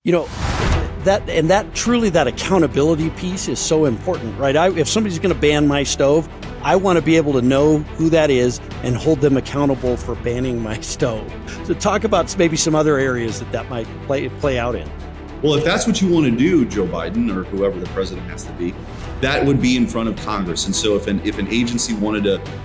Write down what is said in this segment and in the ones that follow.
You know, that accountability piece is so important, right? If somebody's going to ban my stove, I want to be able to know who that is and hold them accountable for banning my stove. So talk about maybe some other areas that might play out in. Well, if that's what you want to do, Joe Biden, or whoever the president has to be, that would be in front of Congress. And so if an agency wanted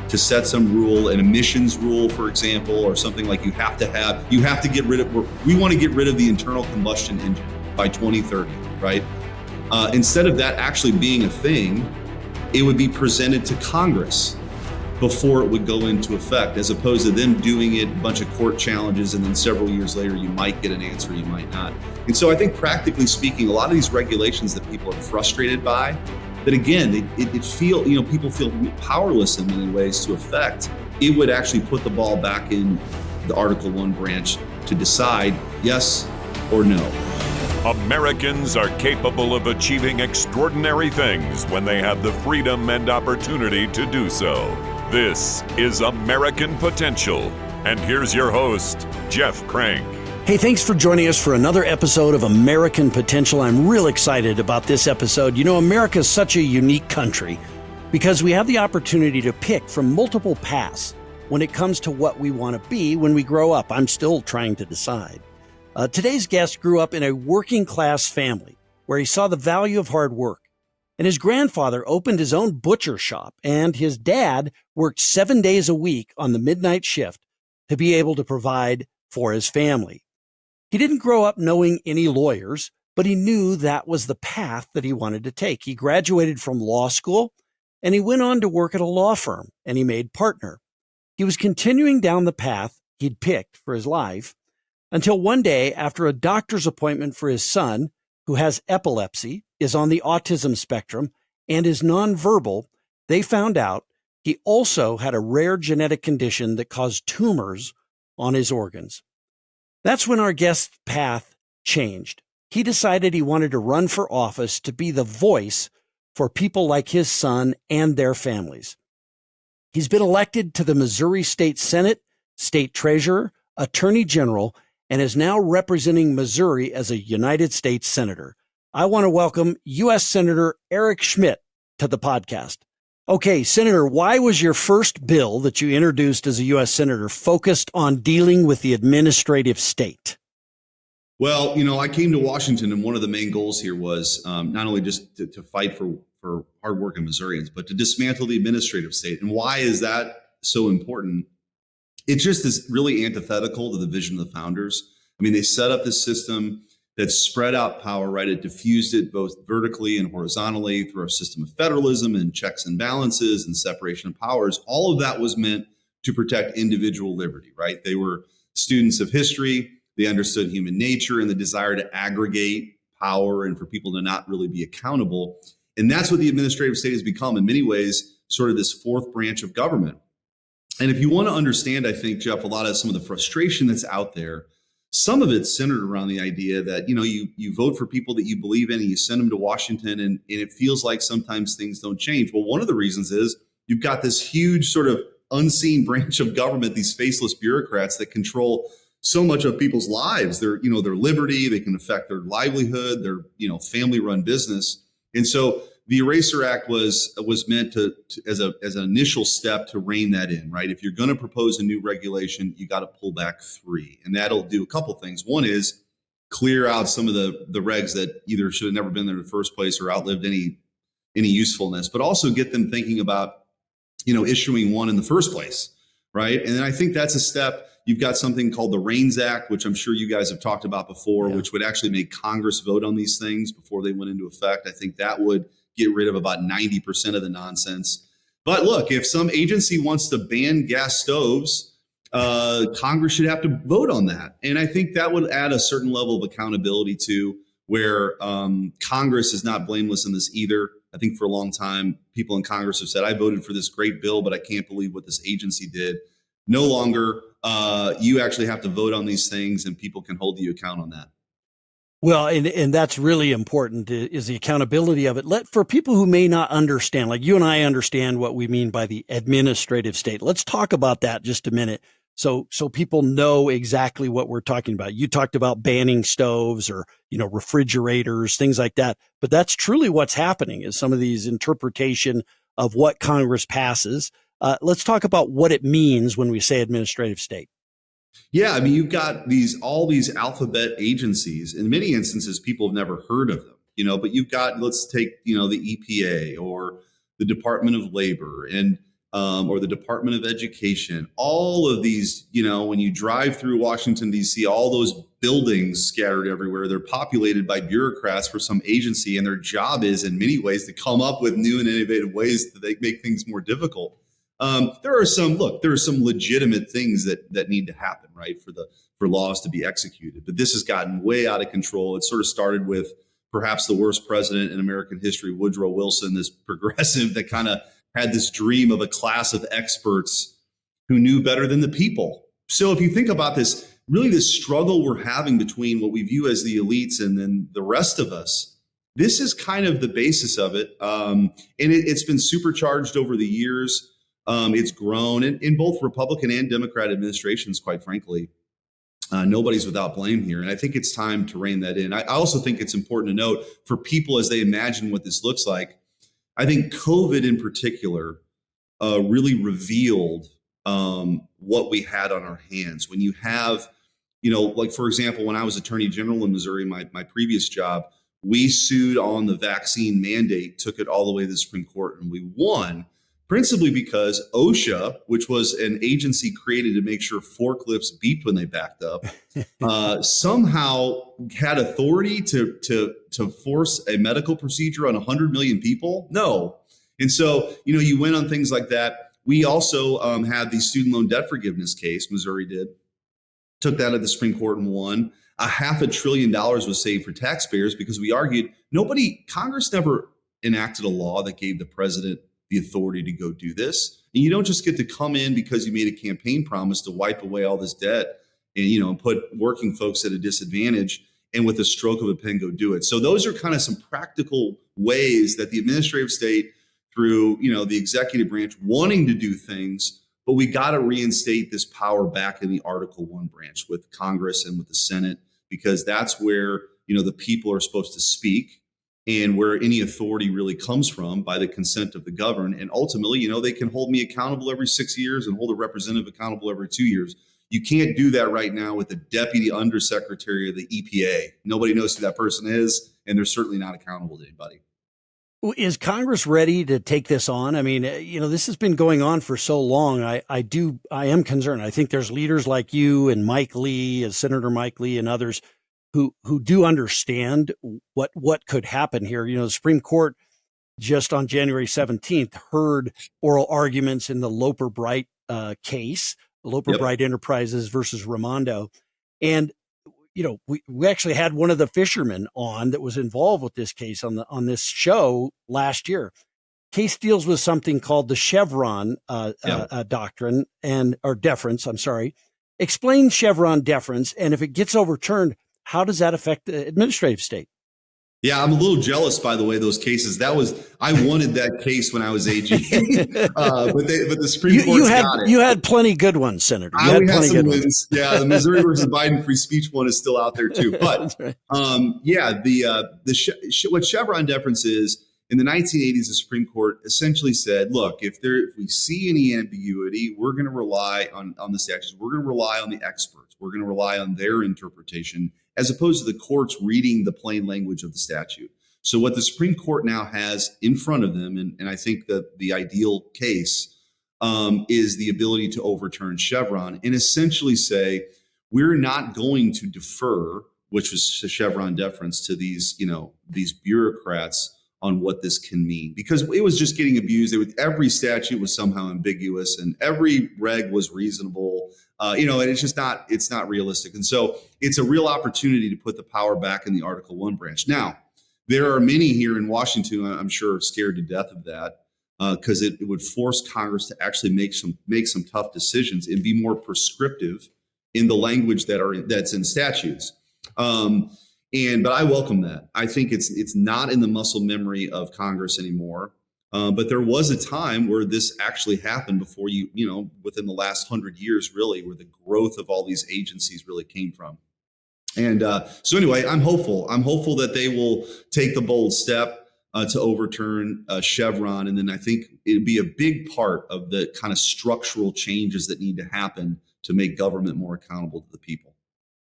to set some rule, an emissions rule, for example, or something like you have to get rid of, we want to get rid of the internal combustion engine by 2030, right? Instead of that actually being a thing, it would be presented to Congress before it would go into effect, as opposed to them doing it, a bunch of court challenges, and then several years later, you might get an answer, you might not. And so I think practically speaking, a lot of these regulations that people are frustrated by, that again, people feel powerless in many ways to affect, it would actually put the ball back in the Article 1 branch to decide yes or no. Americans are capable of achieving extraordinary things when they have the freedom and opportunity to do so. This is American Potential. And here's your host, Jeff Crank. Hey, thanks for joining us for another episode of American Potential. I'm real excited about this episode. You know, America is such a unique country because we have the opportunity to pick from multiple paths when it comes to what we want to be when we grow up. I'm still trying to decide. Today's guest grew up in a working class family where he saw the value of hard work. And his grandfather opened his own butcher shop, and his dad worked 7 days a week on the midnight shift to be able to provide for his family. He didn't grow up knowing any lawyers, but he knew that was the path that he wanted to take. He graduated from law school, and he went on to work at a law firm, and he made partner. He was continuing down the path he'd picked for his life until one day, after a doctor's appointment for his son, who has epilepsy, is on the autism spectrum, and is nonverbal, they found out he also had a rare genetic condition that caused tumors on his organs. That's when our guest's path changed. He decided he wanted to run for office to be the voice for people like his son and their families. He's been elected to the Missouri State Senate, State Treasurer, Attorney General, and is now representing Missouri as a United States Senator. I want to welcome U.S. Senator Eric Schmitt to the podcast. Okay, Senator, why was your first bill that you introduced as a U.S. Senator focused on dealing with the administrative state? Well, I came to Washington, and one of the main goals here was not only just to fight for hardworking Missourians, but to dismantle the administrative state. And why is that so important? It just is really antithetical to the vision of the founders. I mean, they set up this system that spread out power, right? It diffused it both vertically and horizontally through a system of federalism and checks and balances and separation of powers. All of that was meant to protect individual liberty, right? They were students of history. They understood human nature and the desire to aggregate power and for people to not really be accountable. And that's what the administrative state has become in many ways, sort of this fourth branch of government. And if you want to understand, I think, Jeff, a lot of some of the frustration that's out there, some of it's centered around the idea that, you vote for people that you believe in and you send them to Washington and it feels like sometimes things don't change. Well, one of the reasons is you've got this huge sort of unseen branch of government, these faceless bureaucrats that control so much of people's lives, their liberty, they can affect their livelihood, their, family run business. And so the Eraser Act was meant to as an initial step to rein that in, right? If you're going to propose a new regulation, you got to pull back 3, and that'll do a couple things. One is clear out some of the regs that either should have never been there in the first place or outlived any usefulness, but also get them thinking about, issuing one in the first place, right? And then I think that's a step. You've got something called the Reins Act, which I'm sure you guys have talked about before, which would actually make Congress vote on these things before they went into effect. I think that would get rid of about 90% of the nonsense. But look, if some agency wants to ban gas stoves, Congress should have to vote on that. And I think that would add a certain level of accountability to where Congress is not blameless in this either. I think for a long time, people in Congress have said, I voted for this great bill, but I can't believe what this agency did. No longer, you actually have to vote on these things and people can hold you account on that. Well, and that's really important is the accountability of it. For people who may not understand, like you and I understand what we mean by the administrative state. Let's talk about that just a minute. so people know exactly what we're talking about. You talked about banning stoves or, refrigerators, things like that. But that's truly what's happening is some of these interpretation of what Congress passes. Let's talk about what it means when we say administrative state. Yeah, I mean, you've got all these alphabet agencies. In many instances, people have never heard of them, but you've got, let's take, the EPA or the Department of Labor and or the Department of Education. All of these, when you drive through Washington, D.C., all those buildings scattered everywhere, they're populated by bureaucrats for some agency. And their job is, in many ways, to come up with new and innovative ways that they make things more difficult. There are some legitimate things that need to happen, right, for laws to be executed. But this has gotten way out of control. It sort of started with perhaps the worst president in American history, Woodrow Wilson, this progressive that kind of had this dream of a class of experts who knew better than the people. So if you think about this, really this struggle we're having between what we view as the elites and then the rest of us, this is kind of the basis of it. And it's been supercharged over the years. It's grown in both Republican and Democrat administrations, quite frankly. Nobody's without blame here. And I think it's time to rein that in. I also think it's important to note for people as they imagine what this looks like, I think COVID in particular really revealed what we had on our hands. When you have, like, for example, when I was Attorney General in Missouri, my previous job, we sued on the vaccine mandate, took it all the way to the Supreme Court, and we won. Principally because OSHA, which was an agency created to make sure forklifts beeped when they backed up, somehow had authority to force a medical procedure on 100 million people. No. And so, you went on things like that. We also had the student loan debt forgiveness case, Missouri did, took that at the Supreme Court and won. $500 billion was saved for taxpayers because we argued Congress never enacted a law that gave the president the authority to go do this. And you don't just get to come in because you made a campaign promise to wipe away all this debt and, put working folks at a disadvantage and with a stroke of a pen go do it. So those are kind of some practical ways that the administrative state through, the executive branch wanting to do things, but we got to reinstate this power back in the Article 1 branch with Congress and with the Senate, because that's where, the people are supposed to speak and where any authority really comes from by the consent of the governed. And ultimately, they can hold me accountable every 6 years and hold a representative accountable every 2 years. You can't do that right now with the deputy undersecretary of the EPA. Nobody knows who that person is, and they're certainly not accountable to anybody. Is Congress ready to take this on? I mean, this has been going on for so long. I am concerned. I think there's leaders like you and Mike Lee, Senator Mike Lee and others who do understand what could happen here. The Supreme Court just on January 17th heard oral arguments in the Loper Bright case, Loper Bright Enterprises versus Raimondo. And, we actually had one of the fishermen on that was involved with this case on this show last year. Case deals with something called the Chevron doctrine or deference. I'm sorry. Explain Chevron deference. And if it ggets overturned, how does that affect the administrative state? Yeah, I'm a little jealous, by the way, those cases. I wanted that case when I was AG, but the Supreme Court got it. You had plenty good ones, Senator. We had some wins. Yeah, the Missouri versus Biden free speech one is still out there too. But what Chevron deference is, in the 1980s, the Supreme Court essentially said, look, if we see any ambiguity, we're going to rely on the statutes. We're going to rely on the experts. We're going to rely on their interpretation, as opposed to the courts reading the plain language of the statute. So what the Supreme Court now has in front of them, and I think that the ideal case is the ability to overturn Chevron and essentially say, we're not going to defer, which was Chevron deference, to these bureaucrats on what this can mean, because it was just getting abused. Every statute was somehow ambiguous and every reg was reasonable. And it's not realistic. And so it's a real opportunity to put the power back in the Article 1 branch. Now, there are many here in Washington, I'm sure, scared to death of that because it would force Congress to actually make some tough decisions and be more prescriptive in the language that's in statutes. But I welcome that. I think it's not in the muscle memory of Congress anymore. But there was a time where this actually happened before within the last 100 years, really, where the growth of all these agencies really came from. And so anyway, I'm hopeful. I'm hopeful that they will take the bold step to overturn Chevron. And then I think it'd be a big part of the kind of structural changes that need to happen to make government more accountable to the people.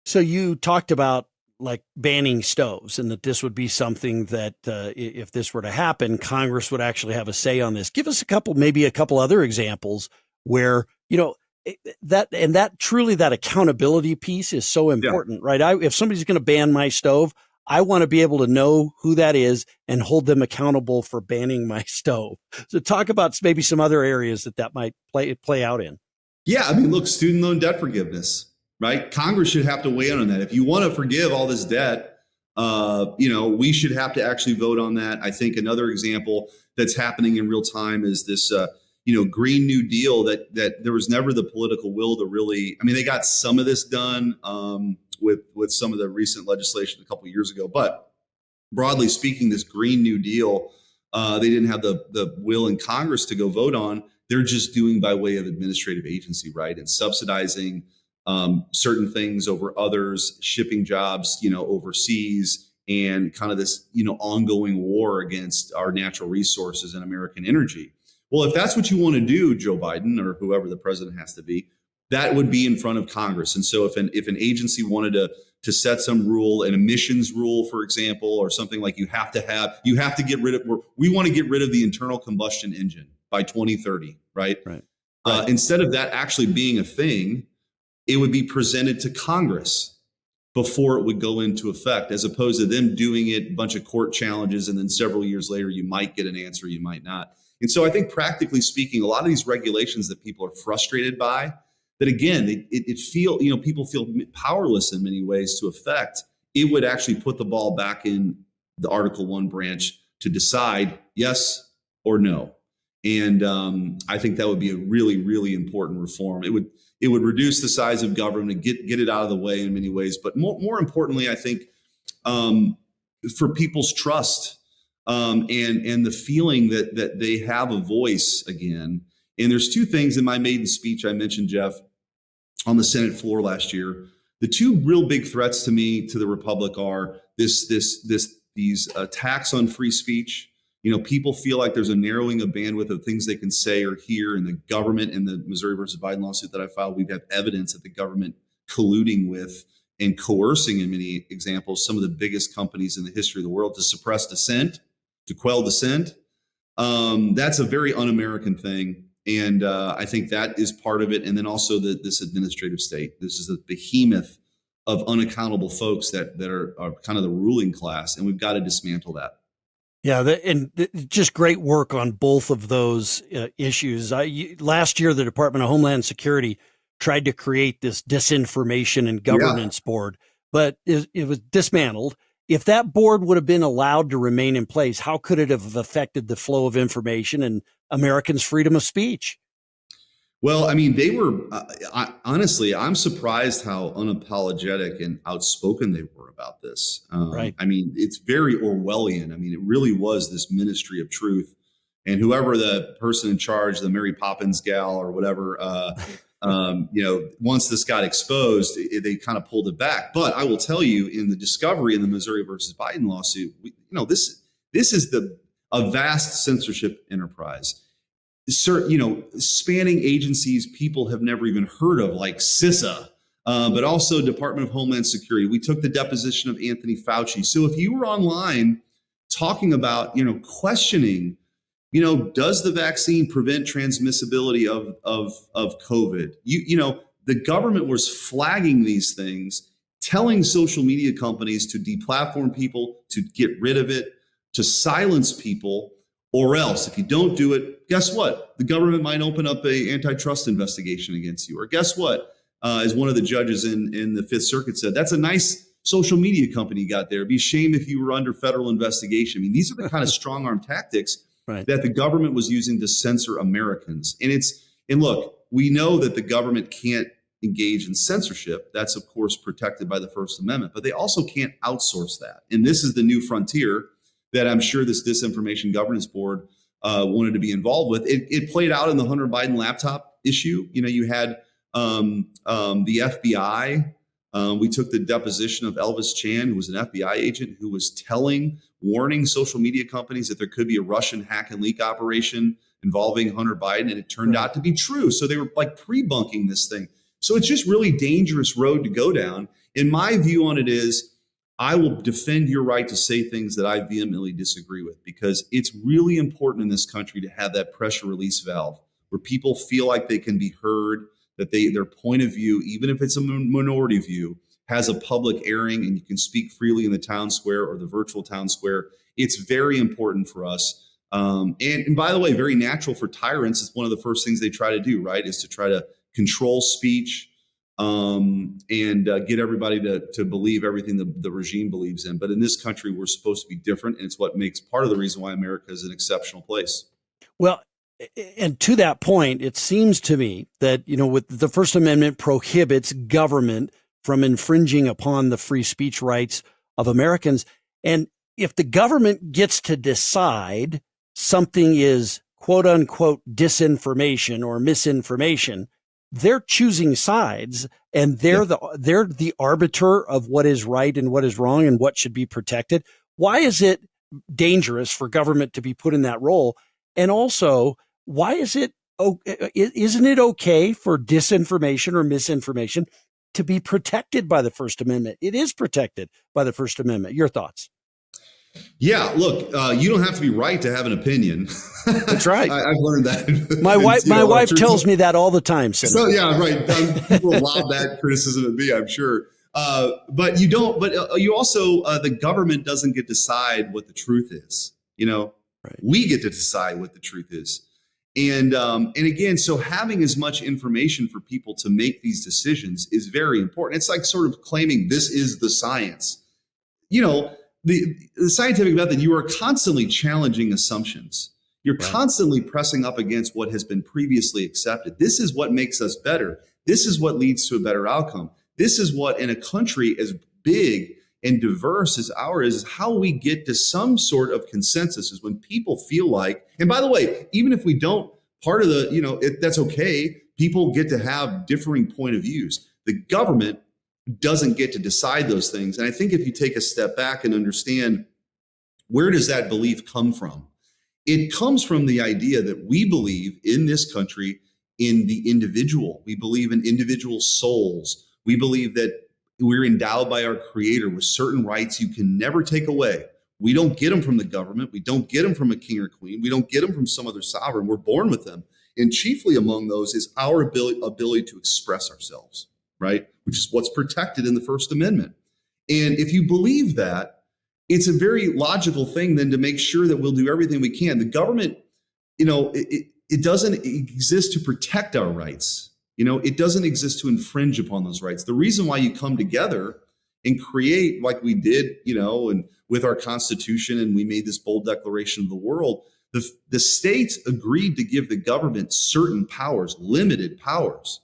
So you talked about like banning stoves, and that this would be something that if this were to happen, Congress would actually have a say on this. Give us maybe a couple other examples where, that truly that accountability piece is so important, right? If somebody's going to ban my stove, I want to be able to know who that is and hold them accountable for banning my stove. So talk about maybe some other areas that might play out in. Yeah. I mean, look, student loan debt forgiveness. Right? Congress should have to weigh in on that. If you want to forgive all this debt, we should have to actually vote on that. I think another example that's happening in real time is this, Green New Deal that there was never the political will to really, I mean, they got some of this done with some of the recent legislation a couple of years ago, but broadly speaking, this Green New Deal, they didn't have the will in Congress to go vote on. They're just doing by way of administrative agency, right? And subsidizing certain things over others, shipping jobs, overseas, and kind of this, ongoing war against our natural resources and American energy. Well, if that's what you want to do, Joe Biden or whoever the president has to be, that would be in front of Congress. And so if an agency wanted to set some rule, an emissions rule, for example, or something like we want to get rid of the internal combustion engine by 2030, right? Right. Instead of that actually being a thing, it would be presented to Congress before it would go into effect, as opposed to them doing it, a bunch of court challenges, and then several years later, you might get an answer, you might not. And so I think practically speaking, a lot of these regulations that people are frustrated by, that again, people feel powerless in many ways to affect, it would actually put the ball back in the Article 1 branch to decide yes or no. And I think that would be a really, really important reform. It would reduce the size of government and get it out of the way in many ways. But more importantly, I think for people's trust and the feeling that they have a voice again. And there's two things in my maiden speech I mentioned, Jeff, on the Senate floor last year. The two real big threats to me, to the Republic, are these attacks on free speech. People feel like there's a narrowing of bandwidth of things they can say or hear, in the government. In the Missouri versus Biden lawsuit that I filed, we have evidence that the government colluding with and coercing, in many examples, some of the biggest companies in the history of the world to suppress dissent, to quell dissent. That's a very un-American thing. And I think that is part of it. And then also this administrative state. This is a behemoth of unaccountable folks that are kind of the ruling class. And we've got to dismantle that. Yeah, just great work on both of those issues. Last year, the Department of Homeland Security tried to create this disinformation and governance board, but it was dismantled. If that board would have been allowed to remain in place, how could it have affected the flow of information and Americans' freedom of speech? Well, I mean, they were, honestly, I'm surprised how unapologetic and outspoken they were about this. Right. I mean, it's very Orwellian. I mean, it really was this ministry of truth. And whoever the person in charge, the Mary Poppins gal or whatever, once this got exposed, they kind of pulled it back. But I will tell you, in the discovery in the Missouri versus Biden lawsuit, this is a vast censorship enterprise. Spanning agencies people have never even heard of, like CISA, but also Department of Homeland Security. We took the deposition of Anthony Fauci. So if you were online talking about, questioning, does the vaccine prevent transmissibility of COVID? The government was flagging these things, telling social media companies to deplatform people, to get rid of it, to silence people. Or else, if you don't do it, guess what? The government might open up an antitrust investigation against you. Or guess what? As one of the judges in the Fifth Circuit said, that's a nice social media company you got there. It'd be a shame if you were under federal investigation. I mean, these are the kind of strong arm tactics that the government was using to censor Americans. And look, we know that the government can't engage in censorship. That's, of course, protected by the First Amendment. But they also can't outsource that. And this is the new frontier that I'm sure this Disinformation Governance Board wanted to be involved with. It played out in the Hunter Biden laptop issue. You had the FBI. We took the deposition of Elvis Chan, who was an FBI agent who was warning social media companies that there could be a Russian hack and leak operation involving Hunter Biden, and it turned out to be true. So they were like pre-bunking this thing. So it's just really dangerous road to go down. And my view on it is, I will defend your right to say things that I vehemently disagree with, because it's really important in this country to have that pressure release valve where people feel like they can be heard, that their point of view, even if it's a minority view, has a public airing, and you can speak freely in the town square or the virtual town square. It's very important for us. And by the way, very natural for tyrants. It's one of the first things they try to do, right, is to try to control speech and get everybody to believe everything the regime believes in. But in this country, we're supposed to be different. And it's what makes part of the reason why America is an exceptional place. Well, and to that point, it seems to me that, with the First Amendment prohibits government from infringing upon the free speech rights of Americans. And if the government gets to decide something is quote unquote disinformation or misinformation, they're choosing sides, and they're the arbiter of what is right and what is wrong and what should be protected. Why is it dangerous for government to be put in that role? And also, why isn't it okay for disinformation or misinformation to be protected by the First Amendment? It is protected by the First Amendment. Your thoughts? Yeah, look, you don't have to be right to have an opinion. That's right. I've learned that. My wife tells me that all the time. Senator. So yeah, right. People lob that criticism at me, I'm sure. But you don't. But you also, the government doesn't get to decide what the truth is. Right. We get to decide what the truth is. And again, so having as much information for people to make these decisions is very important. It's like sort of claiming this is the science. The scientific method, you are constantly challenging assumptions. You're constantly pressing up against what has been previously accepted. This is what makes us better. This is what leads to a better outcome. This is what, in a country as big and diverse as ours, is how we get to some sort of consensus, is when people feel like, and by the way, even if we don't, part of the, that's okay. People get to have differing point of views. The government doesn't get to decide those things. And I think if you take a step back and understand, where does that belief come from? It comes from the idea that we believe in this country in the individual. We believe in individual souls. We believe that we're endowed by our Creator with certain rights you can never take away. We don't get them from the government. We don't get them from a king or queen. We don't get them from some other sovereign. We're born with them. And chiefly among those is our ability to express ourselves, right? Which is what's protected in the First Amendment. And if you believe that, it's a very logical thing then to make sure that we'll do everything we can. The government, it doesn't exist to protect our rights. It doesn't exist to infringe upon those rights. The reason why you come together and create, like we did, and with our Constitution, and we made this bold declaration of the world, the states agreed to give the government certain powers, limited powers,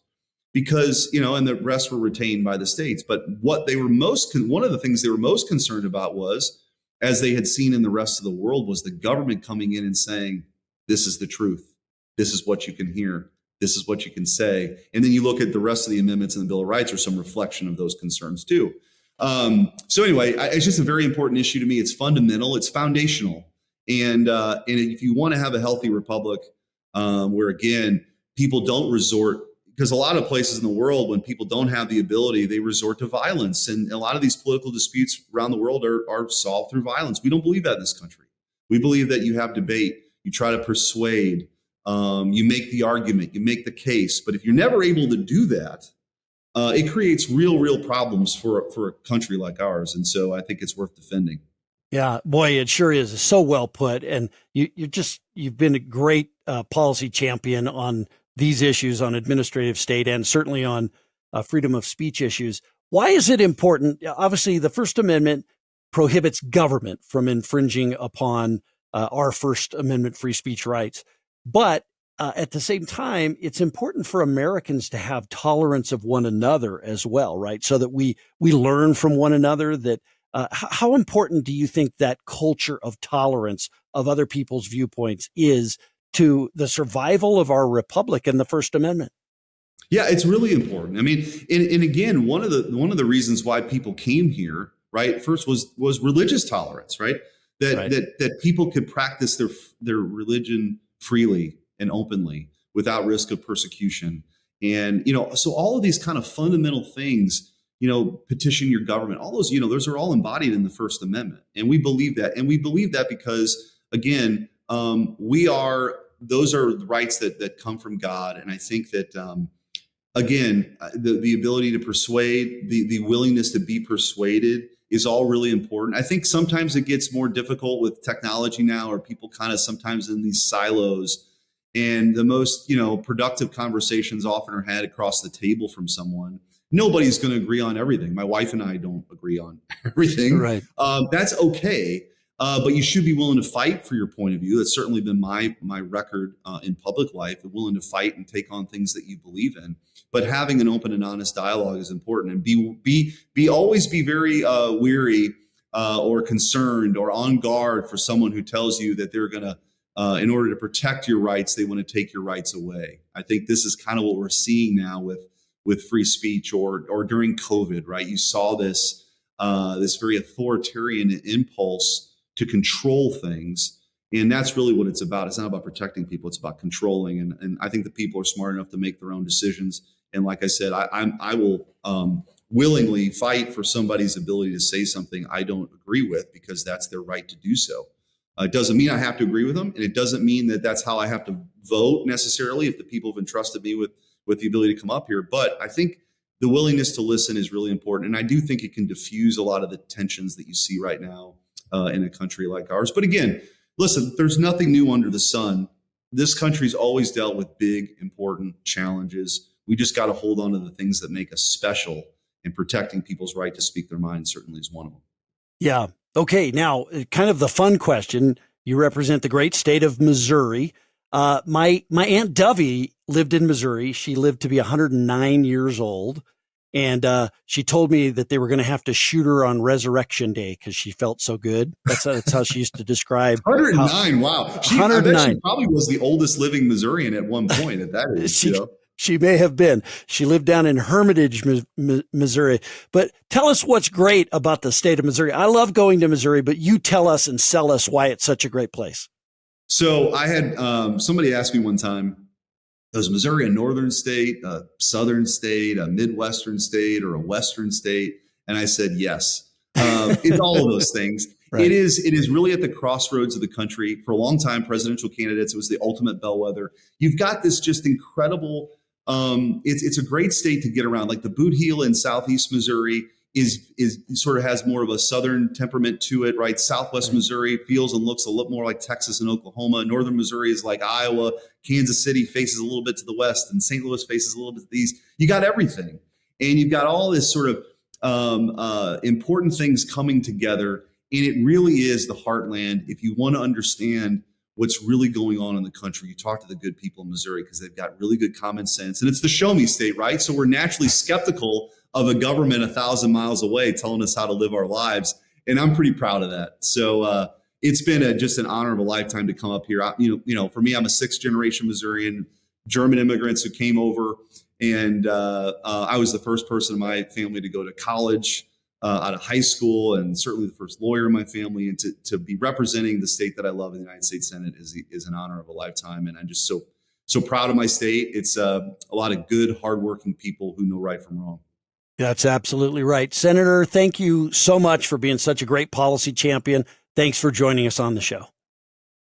because, and the rest were retained by the states. But what they were one of the things they were most concerned about was, as they had seen in the rest of the world, was the government coming in and saying, this is the truth. This is what you can hear. This is what you can say. And then you look at the rest of the amendments in the Bill of Rights are some reflection of those concerns too. So anyway, it's just a very important issue to me. It's fundamental. It's foundational. And if you want to have a healthy republic, where again, people don't resort, because a lot of places in the world, when people don't have the ability, they resort to violence. And a lot of these political disputes around the world are solved through violence. We don't believe that in this country. We believe that you have debate, you try to persuade, you make the argument, you make the case. But if you're never able to do that, it creates real problems for a country like ours. And so I think it's worth defending. Yeah, boy, it sure is. It's so well put. And you've been a great policy champion on these issues, on administrative state, and certainly on freedom of speech issues. Why is it important? Obviously, the First Amendment prohibits government from infringing upon our First Amendment free speech rights. But at the same time, it's important for Americans to have tolerance of one another as well, right? So that we learn from one another, that How important do you think that culture of tolerance of other people's viewpoints is to the survival of our republic and the First Amendment? Yeah, it's really important. I mean, and again, one of the reasons why people came here, right, first was religious tolerance, right? Right. That people could practice their religion freely and openly without risk of persecution. And, so all of these kind of fundamental things, petition your government, all those, those are all embodied in the First Amendment. And we believe that. And we believe that because, again, those are the rights that come from God. And I think that, again, the ability to persuade, the willingness to be persuaded is all really important. I think sometimes it gets more difficult with technology now, or people kind of sometimes in these silos, and the most, productive conversations often are had across the table from someone. Nobody's going to agree on everything. My wife and I don't agree on everything. Right. That's okay. But you should be willing to fight for your point of view. That's certainly been my record in public life, willing to fight and take on things that you believe in. But having an open and honest dialogue is important, and always be very weary or concerned or on guard for someone who tells you that they're going to, in order to protect your rights, they want to take your rights away. I think this is kind of what we're seeing now with free speech, or during COVID, right? You saw this very authoritarian impulse to control things. And that's really what it's about. It's not about protecting people. It's about controlling. And I think the people are smart enough to make their own decisions. And like I said, I will willingly fight for somebody's ability to say something I don't agree with, because that's their right to do so. It doesn't mean I have to agree with them. And it doesn't mean that that's how I have to vote necessarily, if the people have entrusted me with the ability to come up here. But I think the willingness to listen is really important. And I do think it can diffuse a lot of the tensions that you see right now in a country like ours. But again, listen, there's nothing new under the sun. This country's always dealt with big, important challenges. We just got to hold on to the things that make us special, and protecting people's right to speak their mind certainly is one of them. Yeah. Okay. Now, kind of the fun question. You represent the great state of Missouri. My Aunt Dovey lived in Missouri. She lived to be 109 years old. And she told me that they were going to have to shoot her on Resurrection Day because she felt so good. That's how she used to describe. 109. Wow. I bet 109. she probably was the oldest living Missourian at one point at that age. She may have been. She lived down in Hermitage, Missouri. But tell us what's great about the state of Missouri. I love going to Missouri, but you tell us and sell us why it's such a great place. So I had somebody ask me one time, is Missouri a northern state, a southern state, a Midwestern state, or a Western state? And I said, yes. It's all of those things. Right. It is really at the crossroads of the country. For a long time, presidential candidates, it was the ultimate bellwether. You've got this just incredible, it's a great state to get around. Like the Boot Heel in Southeast Missouri is sort of has more of a southern temperament to it, right? Southwest Missouri feels and looks a lot more like Texas and Oklahoma. Northern Missouri is like Iowa. Kansas City faces a little bit to the west, and St. Louis faces a little bit to the east. You got everything. And you've got all this sort of important things coming together. And it really is the heartland. If you want to understand what's really going on in the country, you talk to the good people in Missouri, because they've got really good common sense. And it's the show me state, right? So we're naturally skeptical of a government 1,000 miles away telling us how to live our lives. And I'm pretty proud of that. So it's been just an honor of a lifetime to come up here. For me, I'm a 6th generation Missourian, German immigrants who came over. And I was the first person in my family to go to college out of high school, and certainly the first lawyer in my family. And to be representing the state that I love in the United States Senate is an honor of a lifetime. And I'm just so proud of my state. It's a lot of good, hardworking people who know right from wrong. That's absolutely right. Senator, thank you so much for being such a great policy champion. Thanks for joining us on the show.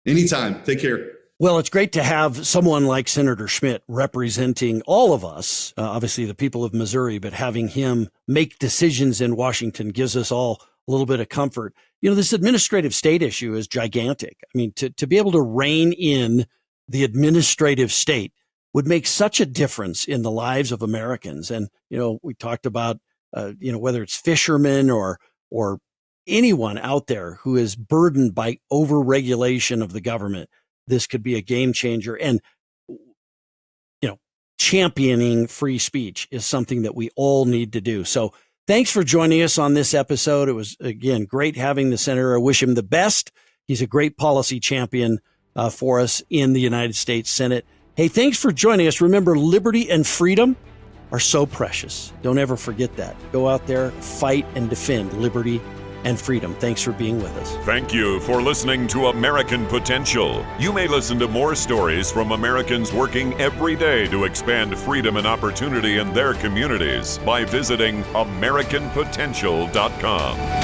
Anytime. Take care. Well, it's great to have someone like Senator Schmitt representing all of us, obviously the people of Missouri, but having him make decisions in Washington gives us all a little bit of comfort. This administrative state issue is gigantic. I mean, to be able to rein in the administrative state would make such a difference in the lives of Americans. And, we talked about, whether it's fishermen or anyone out there who is burdened by overregulation of the government, this could be a game changer. And, championing free speech is something that we all need to do. So Thanks for joining us on this episode. It was, again, great having the senator. I wish him the best. He's a great policy champion for us in the United States Senate. Hey, thanks for joining us. Remember, liberty and freedom are so precious. Don't ever forget that. Go out there, fight and defend liberty and freedom. Thanks for being with us. Thank you for listening to American Potential. You may listen to more stories from Americans working every day to expand freedom and opportunity in their communities by visiting AmericanPotential.com.